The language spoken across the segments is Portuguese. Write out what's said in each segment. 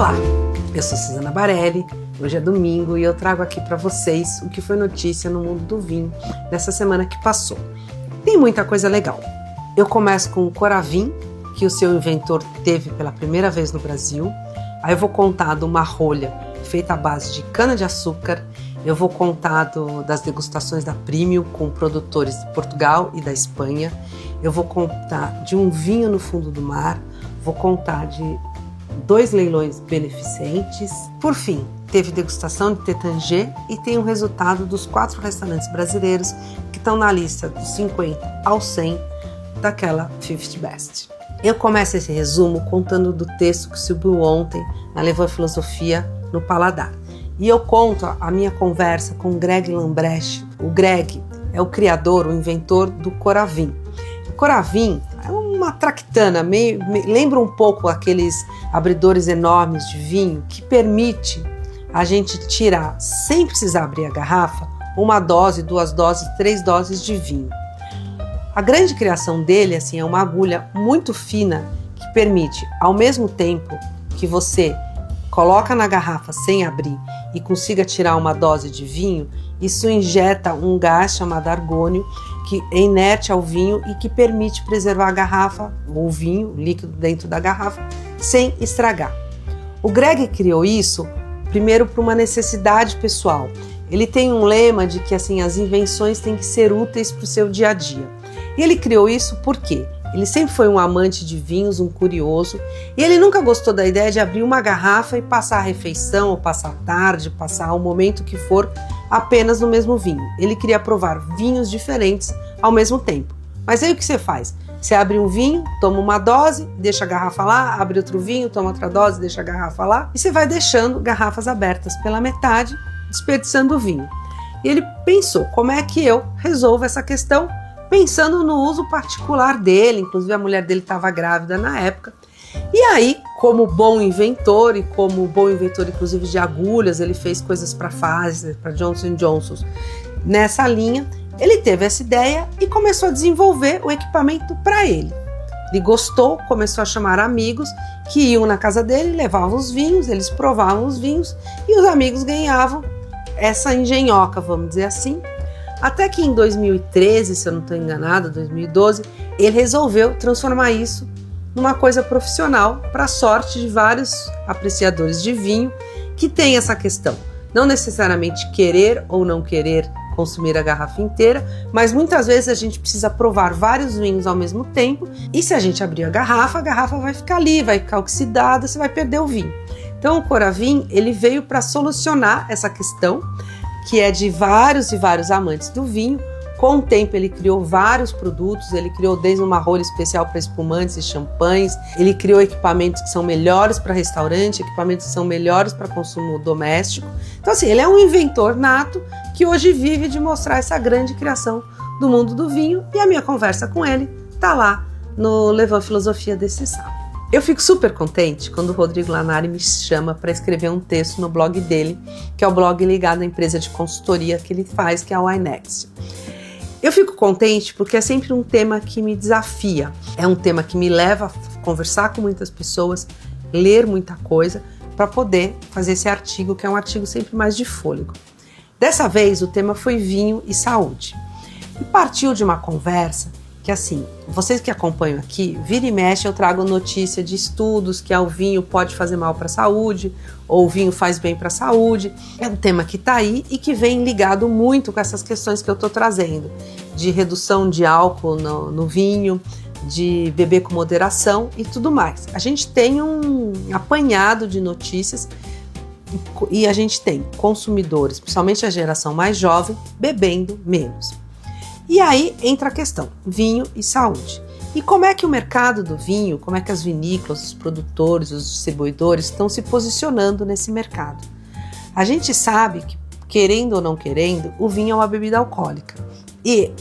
Olá, eu sou Suzana Barelli, hoje é domingo e eu trago aqui para vocês o que foi notícia no mundo do vinho nessa semana que passou. Tem muita coisa legal. Eu começo com o Coravin, que o seu inventor teve pela primeira vez no Brasil. Aí eu vou contar de uma rolha feita à base de cana-de-açúcar. Eu vou contar das degustações da Premium com produtores de Portugal e da Espanha. Eu vou contar de um vinho no fundo do mar. Vou contar de 2 leilões beneficentes. Por fim, teve degustação de Tétanger e tem o resultado dos 4 restaurantes brasileiros que estão na lista dos 50 ao 100 daquela 50 Best. Eu começo esse resumo contando do texto que subiu ontem na Levant Filosofia no Paladar. E eu conto a minha conversa com o Greg Lambrecht. O Greg é o criador, o inventor do Coravin. O Coravin é uma tractana, lembra um pouco aqueles abridores enormes de vinho que permite a gente tirar, sem precisar abrir a garrafa, 1 dose, 2 doses, 3 doses de vinho. A grande criação dele é uma agulha muito fina que permite, ao mesmo tempo que você coloca na garrafa sem abrir e consiga tirar 1 dose de vinho, isso injeta um gás chamado argônio que é inerte ao vinho e que permite preservar a garrafa, ou o vinho, o líquido dentro da garrafa, sem estragar. O Greg criou isso primeiro por uma necessidade pessoal. Ele tem um lema de que as invenções têm que ser úteis para o seu dia a dia. E ele criou isso porque ele sempre foi um amante de vinhos, um curioso, e ele nunca gostou da ideia de abrir uma garrafa e passar a refeição, ou passar a tarde, passar o momento que for apenas no mesmo vinho. Ele queria provar vinhos diferentes ao mesmo tempo. Mas aí o que você faz? Você abre um vinho, toma 1 dose, deixa a garrafa lá, abre outro vinho, toma outra dose, deixa a garrafa lá, e você vai deixando garrafas abertas pela metade, desperdiçando o vinho. E ele pensou, como é que eu resolvo essa questão? Pensando no uso particular dele, inclusive a mulher dele estava grávida na época. E aí, como bom inventor, inclusive de agulhas, ele fez coisas para Pfizer, para Johnson & Johnson. Nessa linha, ele teve essa ideia e começou a desenvolver o equipamento para ele. Ele gostou, começou a chamar amigos que iam na casa dele, levavam os vinhos, eles provavam os vinhos e os amigos ganhavam essa engenhoca, vamos dizer assim. Até que em 2013, se eu não estou enganada, 2012, ele resolveu transformar isso numa coisa profissional para a sorte de vários apreciadores de vinho que tem essa questão. Não necessariamente querer ou não querer consumir a garrafa inteira, mas muitas vezes a gente precisa provar vários vinhos ao mesmo tempo e se a gente abrir a garrafa vai ficar ali, vai ficar oxidada, você vai perder o vinho. Então o Coravin, ele veio para solucionar essa questão, que é de vários e vários amantes do vinho. Com o tempo ele criou vários produtos, ele criou desde uma rolha especial para espumantes e champanhes, ele criou equipamentos que são melhores para restaurante, equipamentos que são melhores para consumo doméstico. Então ele é um inventor nato que hoje vive de mostrar essa grande criação do mundo do vinho e a minha conversa com ele está lá no Levant Filosofia desse sábado. Eu fico super contente quando o Rodrigo Lanari me chama para escrever um texto no blog dele, que é o blog ligado à empresa de consultoria que ele faz, que é a Winext. Eu fico contente porque é sempre um tema que me desafia, é um tema que me leva a conversar com muitas pessoas, ler muita coisa, para poder fazer esse artigo, que é um artigo sempre mais de fôlego. Dessa vez o tema foi vinho e saúde. E partiu de uma conversa que vocês que acompanham aqui, vira e mexe eu trago notícia de estudos que o vinho pode fazer mal para a saúde, ou o vinho faz bem para a saúde. É um tema que está aí e que vem ligado muito com essas questões que eu estou trazendo, de redução de álcool no vinho, de beber com moderação e tudo mais. A gente tem um apanhado de notícias e a gente tem consumidores, principalmente a geração mais jovem, bebendo menos. E aí entra a questão, vinho e saúde. E como é que o mercado do vinho, como é que as vinícolas, os produtores, os distribuidores estão se posicionando nesse mercado? A gente sabe que, querendo ou não querendo, o vinho é uma bebida alcoólica. E,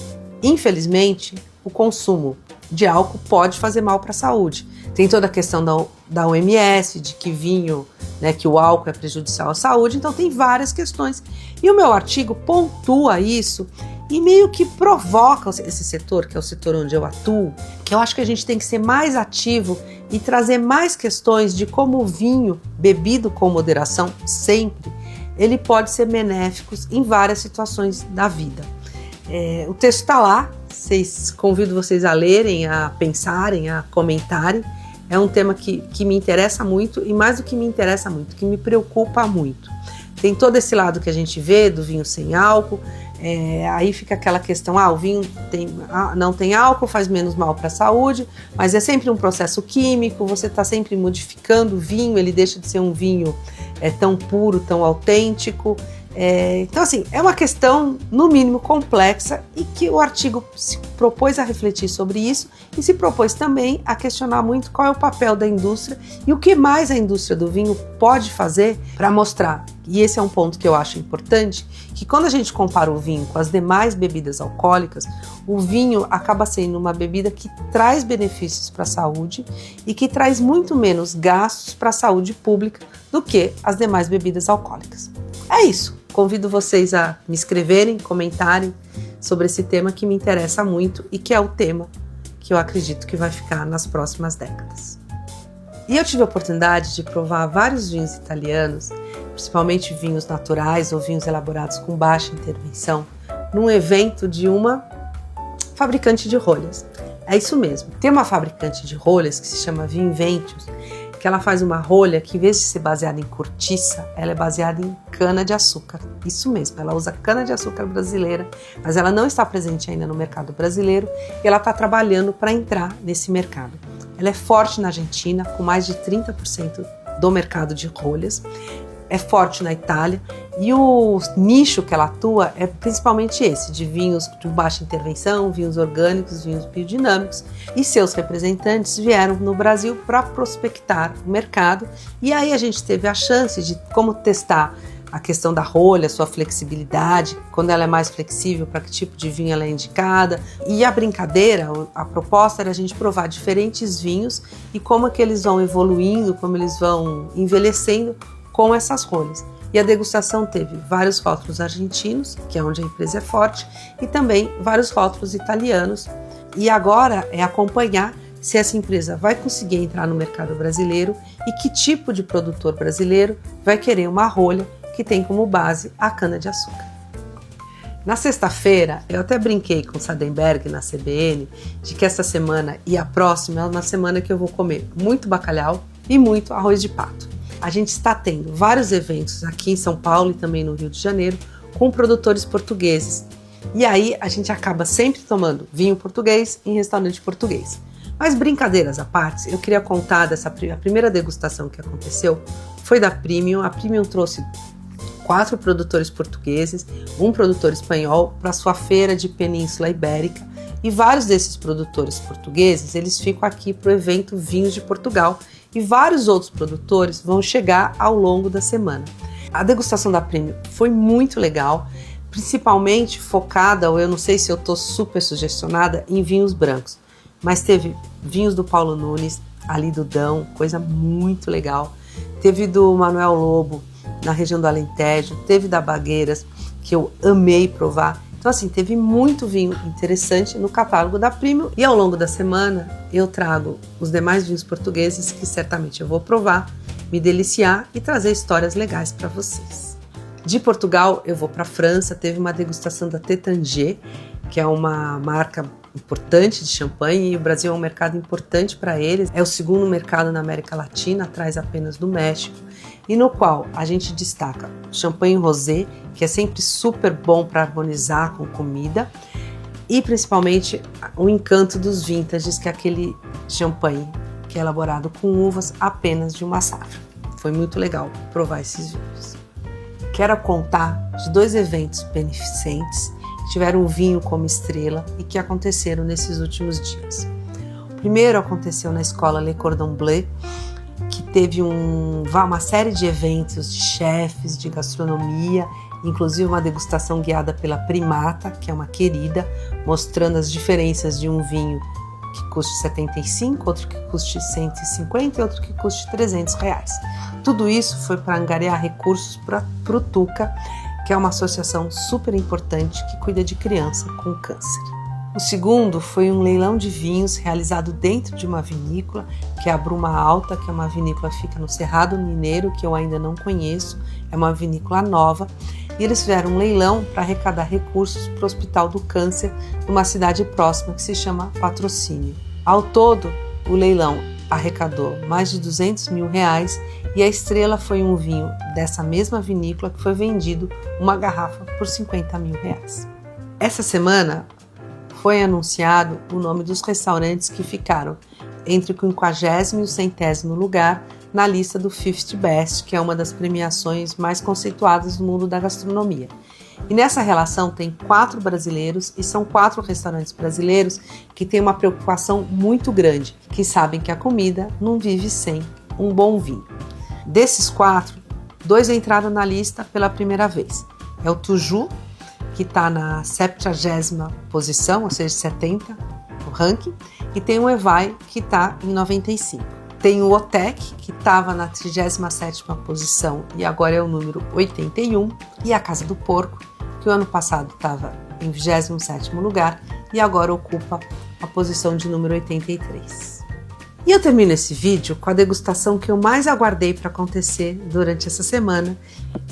infelizmente, o consumo de álcool pode fazer mal para a saúde. Tem toda a questão da OMS, de que vinho né, que o álcool é prejudicial à saúde, então tem várias questões. E o meu artigo pontua isso e meio que provoca esse setor, que é o setor onde eu atuo, que eu acho que a gente tem que ser mais ativo e trazer mais questões de como o vinho, bebido com moderação, sempre, ele pode ser benéfico em várias situações da vida. O texto está lá, convido vocês a lerem, a pensarem, a comentarem. É um tema que me interessa muito e mais do que me interessa muito, que me preocupa muito. Tem todo esse lado que a gente vê do vinho sem álcool, aí fica aquela questão, o vinho não tem álcool, faz menos mal para a saúde, mas é sempre um processo químico, você está sempre modificando o vinho, ele deixa de ser um vinho tão puro, tão autêntico. Então, assim, é uma questão, no mínimo, complexa e que o artigo se propôs a refletir sobre isso e se propôs também a questionar muito qual é o papel da indústria e o que mais a indústria do vinho pode fazer para mostrar, e esse é um ponto que eu acho importante, que quando a gente compara o vinho com as demais bebidas alcoólicas, o vinho acaba sendo uma bebida que traz benefícios para a saúde e que traz muito menos gastos para a saúde pública do que as demais bebidas alcoólicas. É isso. Convido vocês a me escreverem, comentarem sobre esse tema que me interessa muito e que é o tema que eu acredito que vai ficar nas próximas décadas. E eu tive a oportunidade de provar vários vinhos italianos, principalmente vinhos naturais ou vinhos elaborados com baixa intervenção, num evento de uma fabricante de rolhas. É isso mesmo. Tem uma fabricante de rolhas que se chama Vinventius, que ela faz uma rolha que, em vez de ser baseada em cortiça, ela é baseada em cana-de-açúcar. Isso mesmo, ela usa cana-de-açúcar brasileira, mas ela não está presente ainda no mercado brasileiro e ela está trabalhando para entrar nesse mercado. Ela é forte na Argentina, com mais de 30% do mercado de rolhas, é forte na Itália e o nicho que ela atua é principalmente esse, de vinhos de baixa intervenção, vinhos orgânicos, vinhos biodinâmicos, e seus representantes vieram no Brasil para prospectar o mercado e aí a gente teve a chance de como testar a questão da rolha, sua flexibilidade, quando ela é mais flexível, para que tipo de vinho ela é indicada. E a brincadeira, a proposta era a gente provar diferentes vinhos e como é que eles vão evoluindo, como eles vão envelhecendo com essas rolhas. E a degustação teve vários rótulos argentinos, que é onde a empresa é forte, e também vários rótulos italianos. E agora é acompanhar se essa empresa vai conseguir entrar no mercado brasileiro e que tipo de produtor brasileiro vai querer uma rolha que tem como base a cana-de-açúcar. Na sexta-feira, eu até brinquei com o Sadenberg na CBN de que essa semana e a próxima é uma semana que eu vou comer muito bacalhau e muito arroz de pato. A gente está tendo vários eventos aqui em São Paulo e também no Rio de Janeiro com produtores portugueses. E aí a gente acaba sempre tomando vinho português em restaurante português. Mas brincadeiras à parte, eu queria contar a primeira degustação que aconteceu foi da Premium. A Premium trouxe 4 produtores portugueses, um produtor espanhol para sua feira de Península Ibérica e vários desses produtores portugueses eles ficam aqui para o evento Vinhos de Portugal e vários outros produtores vão chegar ao longo da semana. A degustação da Premium foi muito legal, principalmente focada, ou eu não sei se eu estou super sugestionada, em vinhos brancos, mas teve vinhos do Paulo Nunes, ali do Dão, coisa muito legal, teve do Manuel Lobo, na região do Alentejo, teve da Bagueiras, que eu amei provar. Então assim, teve muito vinho interessante no catálogo da Premium e ao longo da semana eu trago os demais vinhos portugueses que certamente eu vou provar, me deliciar e trazer histórias legais para vocês. De Portugal eu vou para a França, teve uma degustação da Tétanger, que é uma marca importante de champanhe e o Brasil é um mercado importante para eles. É o segundo mercado na América Latina, atrás apenas do México, e no qual a gente destaca champanhe rosé, que é sempre super bom para harmonizar com comida, e principalmente o encanto dos vintages, que é aquele champanhe que é elaborado com uvas apenas de uma safra. Foi muito legal provar esses vinhos. Quero contar de 2 eventos beneficentes que tiveram o vinho como estrela e que aconteceram nesses últimos dias. O primeiro aconteceu na escola Le Cordon Bleu, que teve uma série de eventos de chefes, de gastronomia, inclusive uma degustação guiada pela Primata, que é uma querida, mostrando as diferenças de um vinho que custe 75, outro que custe 150 e outro que custe 300 reais. Tudo isso foi para angariar recursos para o Tuca, que é uma associação super importante que cuida de criança com câncer. O segundo foi um leilão de vinhos realizado dentro de uma vinícola, que é a Bruma Alta, que é uma vinícola que fica no Cerrado Mineiro, que eu ainda não conheço, é uma vinícola nova, e eles fizeram um leilão para arrecadar recursos para o Hospital do Câncer, numa cidade próxima que se chama Patrocínio. Ao todo, o leilão arrecadou mais de 200 mil reais e a estrela foi um vinho dessa mesma vinícola que foi vendido uma garrafa por 50 mil reais. Essa semana foi anunciado o nome dos restaurantes que ficaram entre o 50º e o 100º lugar na lista do 50 Best, que é uma das premiações mais conceituadas do mundo da gastronomia. E nessa relação tem 4 brasileiros e são 4 restaurantes brasileiros que têm uma preocupação muito grande, que sabem que a comida não vive sem um bom vinho. Desses 4, 2 entraram na lista pela primeira vez. É o Tuju, que está na 70ª posição, ou seja, 70 no ranking, e tem o Evai, que está em 95. Tem o Otec, que estava na 37ª posição e agora é o número 81, e a Casa do Porco, que o ano passado estava em 27º lugar e agora ocupa a posição de número 83. E eu termino esse vídeo com a degustação que eu mais aguardei para acontecer durante essa semana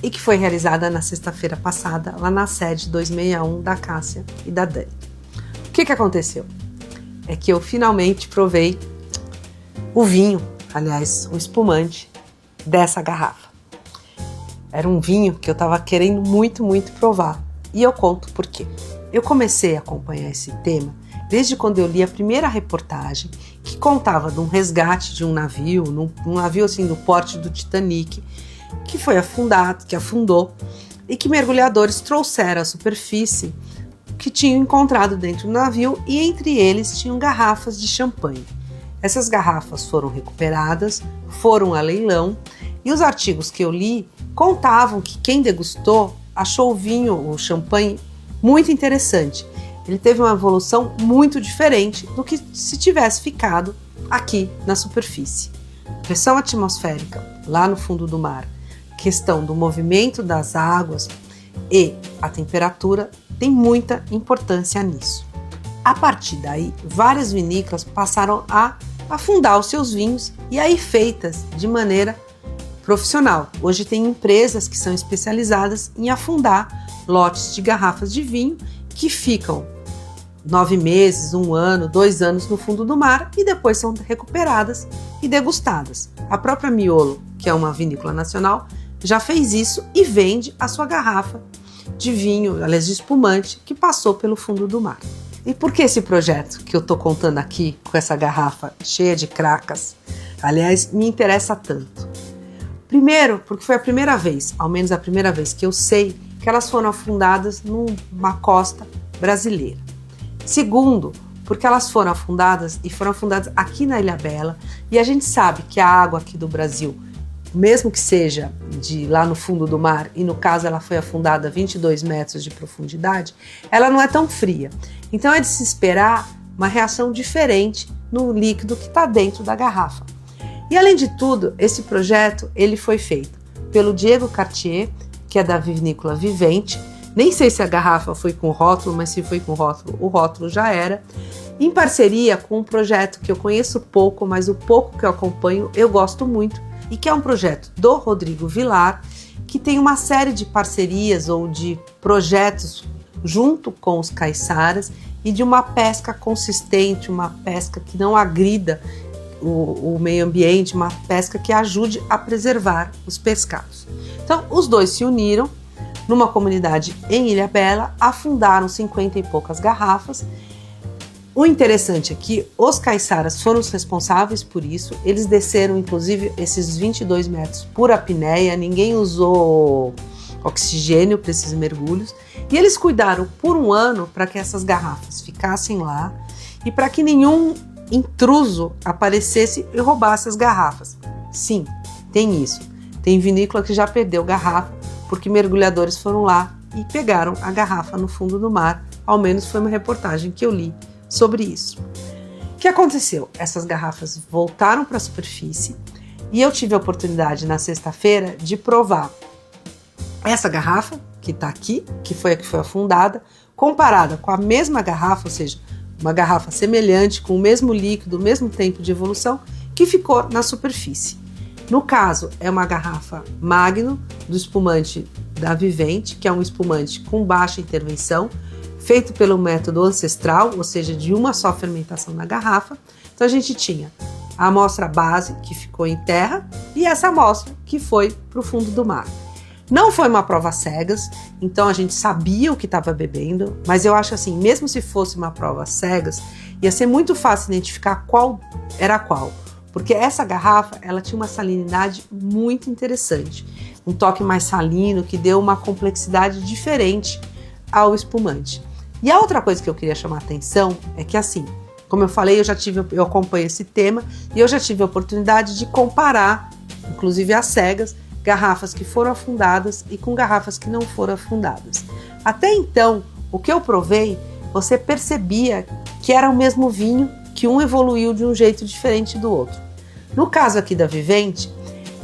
e que foi realizada na sexta-feira passada, lá na sede 261 da Cássia e da Dani. O que aconteceu? É que eu finalmente provei o vinho, aliás, o espumante dessa garrafa. Era um vinho que eu estava querendo muito provar e eu conto por quê. Eu comecei a acompanhar esse tema desde quando eu li a primeira reportagem que contava de um resgate de um navio, um navio assim do porte do Titanic, que foi afundado, que afundou e que mergulhadores trouxeram à superfície que tinham encontrado dentro do navio e entre eles tinham garrafas de champanhe. Essas garrafas foram recuperadas, foram a leilão e os artigos que eu li contavam que quem degustou achou o vinho, o champanhe, muito interessante. Ele teve uma evolução muito diferente do que se tivesse ficado aqui na superfície. Pressão atmosférica lá no fundo do mar, questão do movimento das águas e a temperatura tem muita importância nisso. A partir daí, várias vinícolas passaram a afundar os seus vinhos e aí feitas de maneira profissional. Hoje tem empresas que são especializadas em afundar lotes de garrafas de vinho que ficam 9 meses, 1 ano, 2 anos no fundo do mar e depois são recuperadas e degustadas. A própria Miolo, que é uma vinícola nacional, já fez isso e vende a sua garrafa de vinho, aliás, de espumante, que passou pelo fundo do mar. E por que esse projeto que eu estou contando aqui, com essa garrafa cheia de cracas, aliás, me interessa tanto? Primeiro, porque foi a primeira vez, ao menos a primeira vez que eu sei, que elas foram afundadas numa costa brasileira. Segundo, porque elas foram afundadas e foram afundadas aqui na Ilhabela e a gente sabe que a água aqui do Brasil, mesmo que seja de lá no fundo do mar, e no caso ela foi afundada a 22 metros de profundidade, ela não é tão fria. Então é de se esperar uma reação diferente no líquido que está dentro da garrafa. E além de tudo, esse projeto ele foi feito pelo Diego Cartier, que é da vinícola Vivente. Nem sei se a garrafa foi com rótulo, mas se foi com rótulo, o rótulo já era. Em parceria com um projeto que eu conheço pouco, mas o pouco que eu acompanho eu gosto muito, e que é um projeto do Rodrigo Vilar, que tem uma série de parcerias ou de projetos junto com os caiçaras e de uma pesca consistente, uma pesca que não agrida o meio ambiente, uma pesca que ajude a preservar os pescados. Então, os dois se uniram numa comunidade em Ilhabela, afundaram 50 e poucas garrafas. O interessante é que os caiçaras foram os responsáveis por isso, eles desceram inclusive esses 22 metros por apneia, ninguém usou oxigênio para esses mergulhos, e eles cuidaram por 1 ano para que essas garrafas ficassem lá e para que nenhum intruso aparecesse e roubasse as garrafas. Sim, tem isso. Tem vinícola que já perdeu garrafa porque mergulhadores foram lá e pegaram a garrafa no fundo do mar. Ao menos foi uma reportagem que eu li sobre isso. que aconteceu? Essas garrafas voltaram para a superfície e eu tive a oportunidade na sexta-feira de provar essa garrafa que está aqui, que foi a que foi afundada, comparada com a mesma garrafa, ou seja, uma garrafa semelhante, com o mesmo líquido, o mesmo tempo de evolução, que ficou na superfície. No caso, é uma garrafa Magno, do espumante da Vivente, que é um espumante com baixa intervenção, feito pelo método ancestral, ou seja, de uma só fermentação na garrafa. Então a gente tinha a amostra base, que ficou em terra, e essa amostra que foi para o fundo do mar. Não foi uma prova cegas, então a gente sabia o que estava bebendo, mas eu acho assim, mesmo se fosse uma prova cegas, ia ser muito fácil identificar qual era qual, porque essa garrafa, ela tinha uma salinidade muito interessante, um toque mais salino que deu uma complexidade diferente ao espumante. E a outra coisa que eu queria chamar a atenção é que assim, como eu falei, eu acompanho esse tema e eu já tive a oportunidade de comparar, inclusive às cegas, garrafas que foram afundadas e com garrafas que não foram afundadas. Até então, o que eu provei, você percebia que era o mesmo vinho, que um evoluiu de um jeito diferente do outro. No caso aqui da Vivente,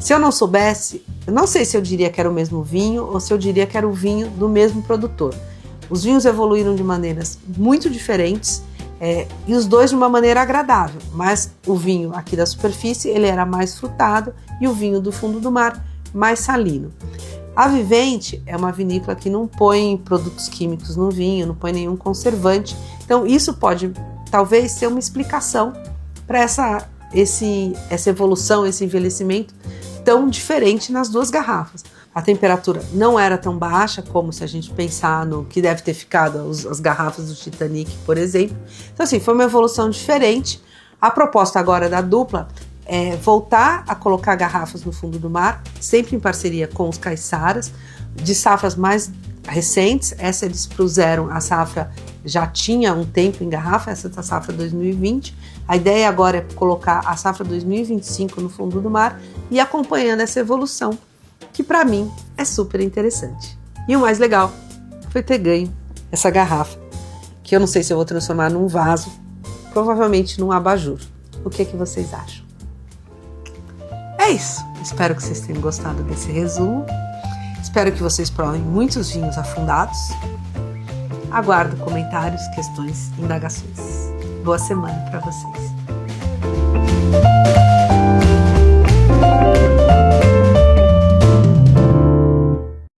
se eu não soubesse, eu não sei se eu diria que era o mesmo vinho ou se eu diria que era o vinho do mesmo produtor. Os vinhos evoluíram de maneiras muito diferentes e os dois de uma maneira agradável, mas o vinho aqui da superfície ele era mais frutado e o vinho do fundo do mar mais salino. A Vivente é uma vinícola que não põe produtos químicos no vinho, não põe nenhum conservante, então isso pode talvez ser uma explicação para essa evolução, esse envelhecimento tão diferente nas duas garrafas. A temperatura não era tão baixa como se a gente pensar no que deve ter ficado as garrafas do Titanic, por exemplo. Então assim, foi uma evolução diferente. A proposta agora da dupla é voltar a colocar garrafas no fundo do mar, sempre em parceria com os caiçaras, de safras mais recentes. Essa eles propuseram, a safra já tinha um tempo em garrafa, essa é a safra 2020. A ideia agora é colocar a safra 2025 no fundo do mar e acompanhando essa evolução, que para mim é super interessante. E o mais legal foi ter ganho essa garrafa, que eu não sei se eu vou transformar num vaso, provavelmente num abajur. O que vocês acham? É isso. Espero que vocês tenham gostado desse resumo. Espero que vocês provem muitos vinhos afundados. Aguardo comentários, questões, indagações. Boa semana para vocês.